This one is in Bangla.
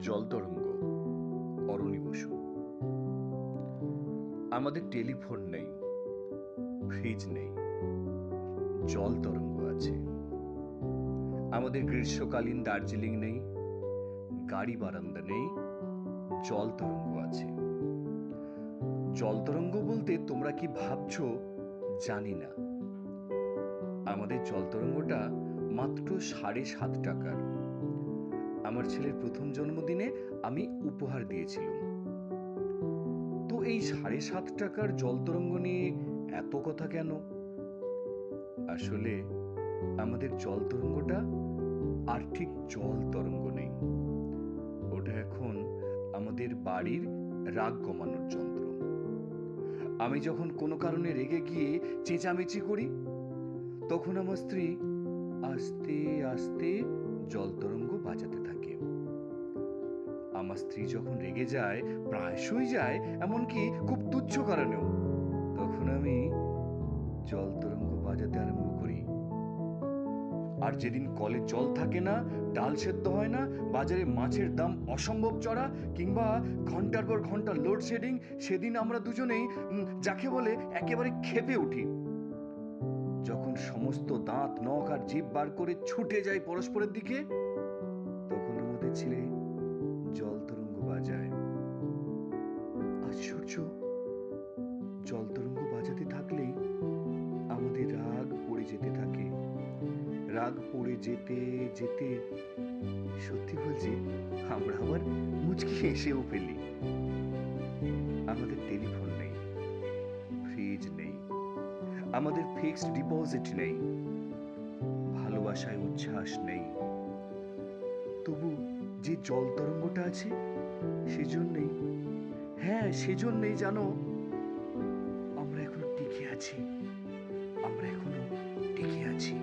জলতরঙ্গ। অরণি বসু। আমাদের টেলিফোন নেই, ফ্রিজ নেই, জল তরঙ্গ আছে। আমাদের গ্রীষ্মকালীন দার্জিলিং নেই, গাড়ি বারান্দা নেই, জল তরঙ্গ আছে। জল তরঙ্গ বলতে তোমরা কি ভাবছো জানি না। আমাদের জল তরঙ্গটা মাত্র 7.5 টাকার। আমার ছেলের প্রথম জন্মদিনে আমি উপহার দিয়েছিলাম। তো এই 7.5 টাকার জল তরঙ্গ নিয়ে এত কথা কেন? আসলে আমাদের জল তরঙ্গটা আর ঠিক জল তরঙ্গ নেই, ওটা এখন আমাদের বাড়ির রাগ কমানোর যন্ত্র। আমি যখন কোনো কারণে রেগে গিয়ে চেঁচামেচি করি, তখন আমার স্ত্রী আস্তে আস্তে জল তরঙ্গ বাজাতে থাকে। আমার স্ত্রী যখন রেগে যায়, প্রায়শই যায়, এমনকি খুব তুচ্ছ কারণেও, তখন আমি জল তরঙ্গ বাজাতে আরম্ভ করি। আর যেদিন কলে জল থাকে না, ডাল সেদ্ধ হয় না, বাজারে মাছের দাম অসম্ভব চড়া, কিংবা ঘন্টার পর ঘন্টা লোডশেডিং, সেদিন আমরা দুজনেই যাকে বলে একেবারে ক্ষেপে উঠি। যখন সমস্ত দাঁত নখ আর জিভ বার করে ছুটে যায় পরস্পরের দিকে, তখন আমাদের ছেলে জল তরঙ্গ বাজায়। আশ্চর্য, জল তরঙ্গ বাজাতে থাকলেই আমাদের রাগ পড়ে যেতে থাকে। রাগ পড়ে যেতে যেতে সত্যি বলছি, আমরা আবার মুচকি হেসেও ফেলি। আমাদের টেলিফোন নেই, ফ্রিজ নেই, আমাদের ফিক্সড ডিপোজিট নেই, ভালোবাসায় উচ্ছ্বাস নেই। তবু যে জল তরঙ্গটা আছে, সেজন্যই, হ্যাঁ সেজন্যই জানো, আমরা এখনো টিকে আছি। আমরা এখনো টিকে আছি।